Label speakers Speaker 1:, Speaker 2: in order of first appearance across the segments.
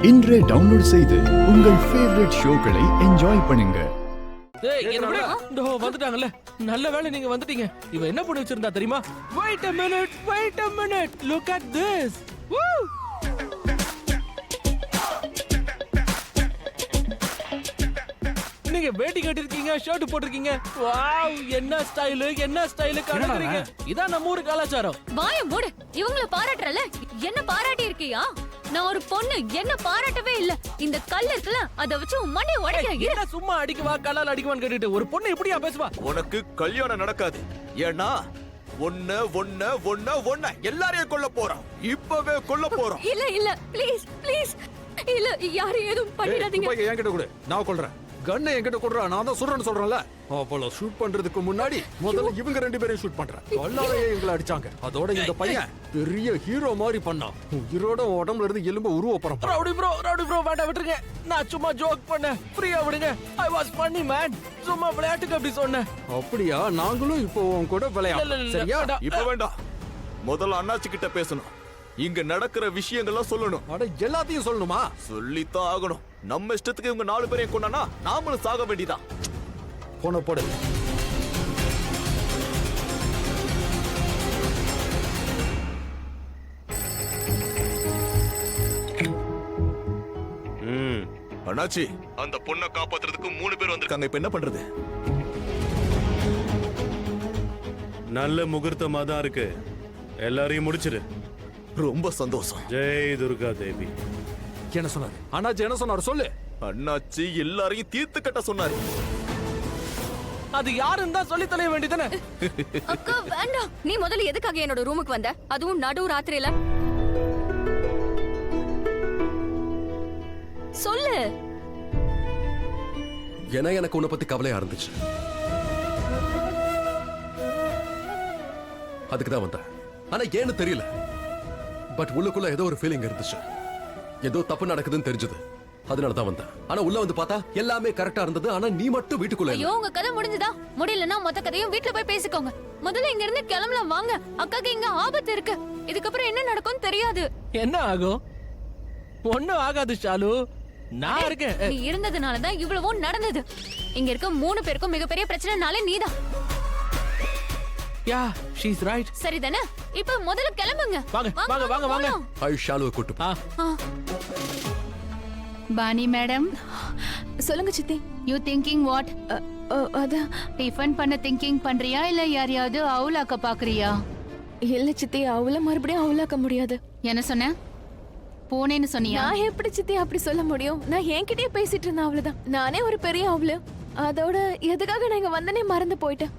Speaker 1: இன்றே டவுன்லோட் செய்து உங்கள் ஃபேவரட் ஷோக்களை என்ஜாய் பண்ணுங்க.
Speaker 2: வந்துட்டாங்கல்ல, நல்ல வேளை நீங்க வந்துட்டீங்க. இவன் என்ன பண்ணி வச்சிருந்தா தெரியுமா? Wait a minute, look at this. Woo! நீங்க வேட்டி கட்டிருக்கீங்க, ஷர்ட் போட்டிருக்கீங்க. வாவ், என்ன ஸ்டைல் காட்டுறீங்க. இதான் நம்ம ஊரு கலாச்சாரம்.
Speaker 3: வாய மூடு. இவங்கள பாராட்டறல, என்ன பாராட்டி இருக்கியா? நான் ஒரு பொண்ணு, என்ன பாராட்டவே இல்ல. இந்த கல் இருக்குல, அத வச்சு மண்ணை உடைக்கிறேன்.
Speaker 2: என்ன சும்மா அடிக்குவா, கல்லால அடிக்குவான்னு கேட்டுட்டு ஒரு பொண்ணு இப்படியா பேசுவா?
Speaker 4: உனக்கு கல்யாணம் நடக்காது. ஏன்னா ஒன்ன எல்லாரையும் கொல்ல போறோம். இப்பவே கொல்ல போறோம்.
Speaker 3: இல்ல ப்ளீஸ் இல்ல, யாரும் எதுவும் பண்ணிடாதீங்க.
Speaker 4: என்கிட்ட கொடு, நான் கொல்றேன். கண்ணை என்கிட்ட கொடுறா, நான் தான் சொல்றேன்னு சொல்றேன்ல. அவள ஷூட் பண்றதுக்கு முன்னாடி முதல்ல இவங்க ரெண்டு பேரையும் ஷூட் பண்றேன். கல்லாலேயே இவங்களை அடிச்சாங்க. அதோட இந்த பையன் பெரிய ஹீரோ மாதிரி பண்ணான். உயிரோட உடம்புல இருந்து எலும்பு உருவ போறான்.
Speaker 2: ரவுடி ப்ரோ வேண்டாம், விட்டுருங்க. நான் சும்மா ஜோக் பண்ணேன். ஃப்ரீயா விடுங்க. I was funny man. சும்மா விளையாட்டுக்கு அப்படி சொன்னேன்.
Speaker 4: அப்படியா? நாங்களும் இப்போ உன் கூட விளையாடலாம். சரியா? இப்ப வேண்டாம், முதல்ல அண்ணாச்சி கிட்ட பேசணும். இங்க நடக்கிற விஷயங்கள்லாம் சொல்லணும். அட, எல்லாத்தையும் சொல்லணுமா? சொல்லித்தான் ஆகணும். நம்ம இஷ்டத்துக்கு இவங்க 4 பேரையும் கொண்டானா நாமளும் சாக வேண்டியதான். போன போடு. அண்ணாச்சி, அந்த பொண்ணை காப்பாத்துறதுக்கு 3 பேர் வந்திருக்காங்க. இப்ப என்ன பண்றது?
Speaker 5: நல்ல முகூர்த்தமா தான் இருக்கு. எல்லாரையும் முடிச்சிரு.
Speaker 4: ரொம்ப சந்தோஷம்.
Speaker 5: ஜெய் துர்கா தேவி.
Speaker 4: என்ன சொன்னாரு அண்ணாச்சி? என்ன சொன்னாரு சொல்லு. அண்ணாச்சி எல்லாரையும் தீர்த்து கட்ட சொன்னாரு.
Speaker 2: அது யாருன்னு தான் சொல்லி தொலைய வேண்டியதானே?
Speaker 3: அக்கா வேண்டாம். நீ முதல்ல எதுக்காக என்னோட ரூமுக்கு வந்த? அதுவும் நடு ராத்திரியில. சொல்லு.
Speaker 6: ஏன்னா எனக்கு உன்னை பத்தி கவலையா இருந்துச்சு, அதுக்கு தான் வந்தேன். ஆனா ஏன்னு தெரியல, பட் உள்ளுக்குள்ள ஏதோ ஒரு ஃபீலிங் இருந்துச்சு. ஏதோ தப்பு நடக்குதுன்னு தெரிஞ்சது, அதனால தான் வந்தேன். ஆனா உள்ள வந்து பார்த்தா எல்லாமே கரெக்டா இருந்தது. ஆனா நீ மட்டும் வீட்டுக்குள்ள.
Speaker 3: ஐயோ, உங்க கதை முடிஞ்சதா? முடியலன்னா மொத்த கதையும் வீட்ல போய் பேசிக்கோங்க. முதல்ல இங்க இருந்து கிளம்பலாம் வாங்க. அக்காக்கு இங்க ஆபத்து இருக்கு. இதுக்கப்புறம் என்ன நடக்கும்னு தெரியாது.
Speaker 2: என்ன ஆகும்? ஒண்ணும் ஆகாது ஷாலு, நான் இருக்கேன்.
Speaker 3: நீ இருந்ததுனால தான் இவ்வளவும் நடந்தது. இங்க இருக்க 3 பேருக்கும் மிகப்பெரிய பிரச்சனைனாலே நீதான்.
Speaker 2: யா, ஷீ இஸ் ரைட்.
Speaker 3: சரிதானே? இப்ப முதல்ல கிளம்புங்க.
Speaker 2: வாங்க.
Speaker 6: ஐ ஷாலுவை கூட்டு போ.
Speaker 7: பானி மேடம்,
Speaker 3: சொல்லுங்க சித்தி.
Speaker 7: You thinking what?
Speaker 3: அத
Speaker 7: டிஃபன் பண்ண திங்கிங் பண்றியா இல்ல யாரையாவது அவுலாக்க பாக்குறியா?
Speaker 3: இல்ல சித்தி, அவள மறுபடியும் அவளாக்க முடியாது.
Speaker 7: என்ன சொன்ன? போனேன்னு சொன்னியா?
Speaker 3: நான் எப்படி சித்தி அப்படி சொல்ல முடியும்? நான் என்கிட்டயே பேசிட்டு இருந்தேன், அவ்வளவுதான். நானே ஒரு பெரிய அவளு. அதோட எதுக்காக நான் இங்க வந்தனே மறந்து போயிட்டேன்.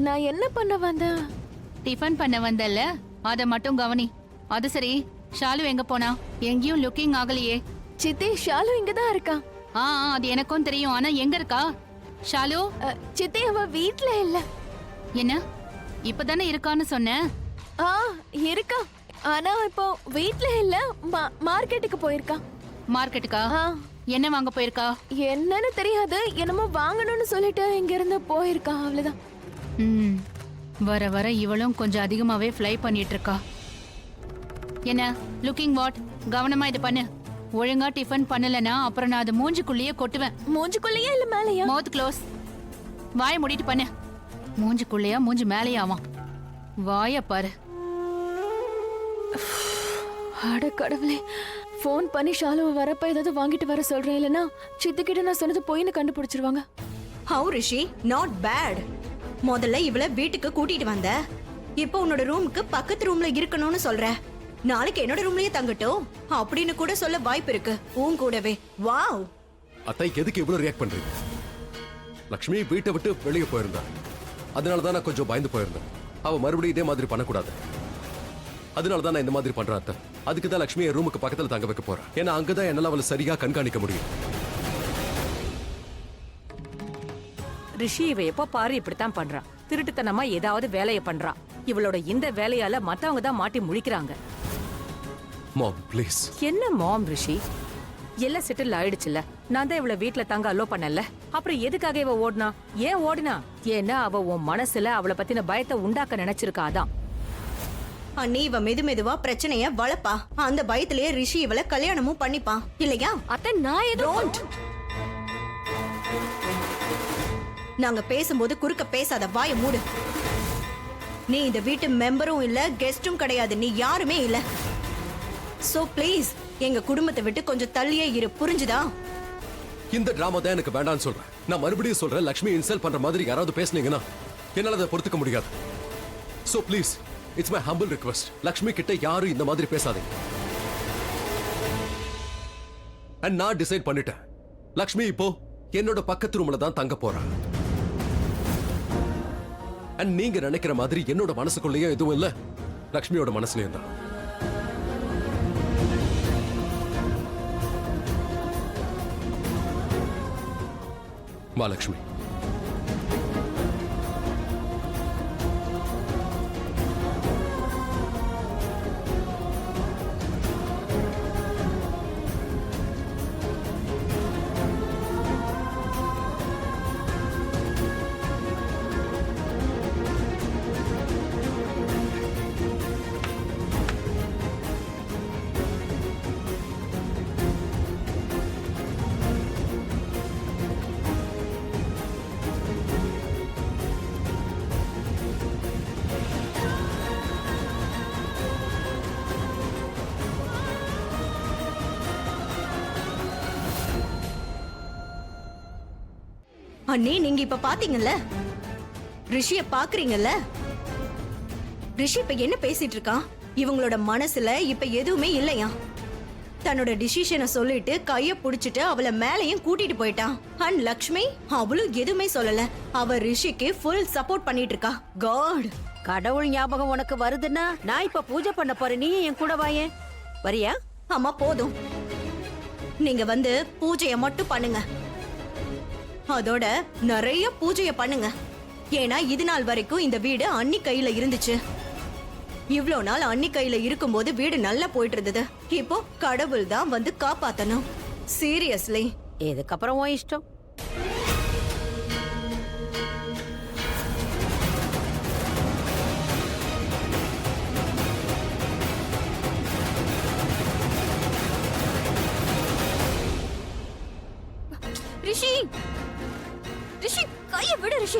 Speaker 3: நான் என்ன பண்ண வந்தேன்?
Speaker 7: டிஃபன் பண்ண வந்தல்ல, அத மட்டும் கவனி. அது சரி, ஷாலு எங்க போனா? எங்கேயும் லுக்கிங் ஆகலையே.
Speaker 3: சித்தி, ஷாலு இங்கதான் இருக்கா.
Speaker 7: அது எனக்கும் தெரியும். ஆனா எங்க இருக்கா ஷாலு?
Speaker 3: சித்தி, அவ வீட்ல இல்ல.
Speaker 7: என்ன, இப்பதானே இருக்கான்னு சொன்ன?
Speaker 3: இருக்கா, ஆனா இப்போ வீட்ல இல்ல. மார்க்கெட்டுக்கு போயிருக்கா.
Speaker 7: மார்க்கெட்டுக்கா? என்ன வாங்க போயிருக்கா?
Speaker 3: என்னன்னு தெரியாது, என்னமோ வாங்கணும்னு சொல்லிட்டு இங்க இருந்து போயிருக்கா, அவ்வளவுதான்.
Speaker 7: வர வர இவளும் கொஞ்சம் அதிகமாவே ஃப்ளை பண்ணிட்டு இருக்கா. என்ன லுக்கிங் வாட்? கவனமா இது பண்ணு. ஒழுங்கா டிஃபன் பண்ணலனா அப்புறம் நான் அது மூஞ்சிக்குள்ளேயே கொட்டுவேன்.
Speaker 3: மூஞ்சிக்குள்ளேயே இல்ல மேலையா?
Speaker 7: மவுத் க்ளோஸ். வாயை மூடிட்டு பண்ணு. மூஞ்சிக்குள்ளேயா மூஞ்சி மேலையாவா? வாய பாரு.
Speaker 3: அட கடவுளே, போன் பண்ணி ஷாலுவை வரப்ப ஏதாவது வாங்கிட்டு வர சொல்றேன். இல்லனா சித்திக்கிட்ட நான் சொன்னது போயின்னு கண்டுபிடிச்சிருவாங்க.
Speaker 8: How Rishi, not bad. முதல்ல இவள வீட்டுக்கு கூட்டிட்டு வந்த, இப்போ உன்னோட ரூமுக்கு பக்கத்து ரூம்ல இருக்கணும்னு சொல்ற. நாளைக்கு என்னோட ரூம்லயே தங்கட்டும் அப்படின்னு கூட சொல்ல வாய்ப்பு இருக்கு உன் கூடவே. வாவ்.
Speaker 6: அத்தை, எதுக்கு இவ்வளவு ரியாக்ட் பண்றீங்க? லக்ஷ்மி வீட்டை விட்டு வெளியே போயிருந்தா, அதனால தான் நான் கொஞ்சம் பயந்து போயிருந்தேன். அவ மறுபடியும் இதே மாதிரி பண்ணக்கூடாது, அதனால தான் நான் இந்த மாதிரி பண்றேன் அத்தை. அதுக்கு தான் லக்ஷ்மி என் ரூமுக்கு பக்கத்துல தங்க வைக்க போறேன். ஏன்னா அங்கதான் என்னால அவளை சரியா கண்காணிக்க முடியும்.
Speaker 9: ரிஷி இவ எப்ப பாரு இப்படித்தான் பண்றான். திருட்டுத்தனமா ஏதாவது வேலைய பண்றான். இவளோட இந்த வேலையால மத்தவங்க தான் மாட்டி முழிக்கிறாங்க.
Speaker 6: மாம் ப்ளீஸ்.
Speaker 9: என்ன மாம் ரிஷி? எல்லாம் செட்டில் ஆயிடுச்சுல. நான் தான் இவளை வீட்டுல தங்க அலோ பண்ணல. அப்புறம் எதுக்காக இவ ஓடினா? ஏன் ஓடினா? ஏன்னா அவ உன் மனசுல அவளை பத்தின பயத்தை உண்டாக்க நினைச்சிருக்காதான்.
Speaker 8: அண்ணி இவ மெதுவா பிரச்சனைய வளப்பா. அந்த பயத்திலேயே ரிஷி இவள கல்யாணமும் பண்ணிப்பான் இல்லையா?
Speaker 3: அத்தை நான் எதுவும்
Speaker 8: நாங்க பேசும்போது குறுக்க பேசாத, வாய மூடு. நீ இந்த வீட்டு மெம்பரும் இல்ல, கெஸ்டும் கிடையாது, நீ யாருமே இல்ல. சோ ப்ளீஸ் எங்க குடும்பத்தை விட்டு கொஞ்சம் தள்ளியே இரு, புரிஞ்சுதா?
Speaker 6: இந்த டிராமா தான் எனக்கு வேண்டாம்னு சொல்றேன். நான் மறுபடியும் சொல்றேன், லக்ஷ்மி இன்சல்ட் பண்ற மாதிரி யாராவது பேசுனீங்கன்னா என்னால அதை பொறுத்துக்க முடியாது. So please it's my humble request, Lakshmi கிட்ட யாரும் இந்த மாதிரி பேசாதீங்க. அண்ட் நான் டிசைட் பண்ணிட்டேன், லக்ஷ்மி இப்போ என்னோட பக்கத்து ரூம்ல தான் தங்க போறா. அண்ட் நீங்க நினைக்கிற மாதிரி என்னோட மனசுக்குள்ளேயும் எதுவும் இல்ல, லக்ஷ்மியோட மனசுலயும் தான். வா லக்ஷ்மி.
Speaker 8: அண்ணி நீங்க இப்ப பாத்தீங்கல்ல, ரிஷிய பாக்குறீங்கல்ல, ரிஷி இப்ப என்ன பேசிட்டு இருக்கான்? இவங்களோட மனசுல இப்ப எதுவுமே இல்லையா? தன்னோட டிசிஷனை சொல்லிட்டு கைய புடிச்சிட்டு அவளை மேலையும் கூட்டிட்டு போயிட்டான். அண்ட் லக்ஷ்மி அவளும் எதுவுமே சொல்லல, அவ ரிஷிக்கு ஃபுல் சப்போர்ட் பண்ணிட்டு இருக்கா. காட்,
Speaker 10: கடவுள் ஞாபகம் உனக்கு வருதுன்னா நான் இப்ப பூஜை பண்ண போறேன், நீ என் கூட வாயேன். வரியா?
Speaker 8: அம்மா போதும், நீங்க வந்து பூஜைய மட்டும் பண்ணுங்க. அதோட நிறைய பூஜைய பண்ணுங்க. ஏன்னா இது நாள் வரைக்கும் இந்த வீடு அண்ணி கையில இருந்துச்சு. இவ்ளோ நாள் அண்ணி கையில இருக்கும்போது வீடு நல்லா போயிட்டு இருந்தது. இப்போ கடவுள் தான் வந்து காப்பாத்தணும். சீரியஸ்லி.
Speaker 10: இதுக்கப்புறம் உன் இஷ்டம்.
Speaker 3: ரிஷி ரிஷி கைய விடு ரிஷி.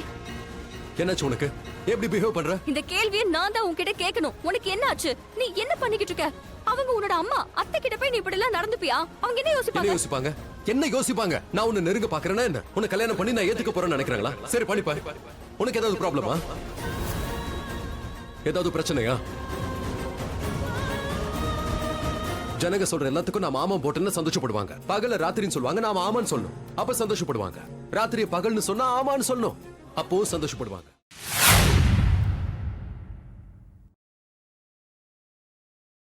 Speaker 6: என்னாச்சு உனக்கு? எப்படி பிஹேவ் பண்ற?
Speaker 3: இந்த கேள்வியை நான் தான் உன்கிட்ட கேட்கணும். உனக்கு என்ன ஆச்சு? நீ என்ன பண்ணிக்கிட்டு இருக்க? அவங்க உன்னோட அம்மா, அத்தை கிட்ட போய் நீ இப்படி எல்லாம் நடந்துப்பியா? அவங்க என்ன
Speaker 6: என்ன
Speaker 3: யோசிப்பாங்க?
Speaker 6: யோசிப்பாங்க? என்ன யோசிப்பாங்க? நான் உன்னை நெருங்க பாக்குறேன்னா என்ன? உன்னை கல்யாணம் பண்ணி நான் ஏத்துக்க போறேன்னு நினைக்கிறாங்களா? சரி பண்ணிப்பா. உனக்கு ஏதாவது ப்ராப்ளமா? ஏதாவது பிரச்சனையா? ஜனங்க சொல்ற எல்லாத்துக்கும் நான் ஆமா போட்டேன்னு சந்தோஷப்படுவாங்க. பகல ராத்திரின்னு சொல்லுவாங்க, நாம ஆமான்னு சொல்லணும். அப்ப சந்தோஷப்படுவாங்க. ராத்திரி பகல்னு சொன்னா ஆமான்னு சொல்லணும், அப்போ சந்தோஷப்படுவாங்க.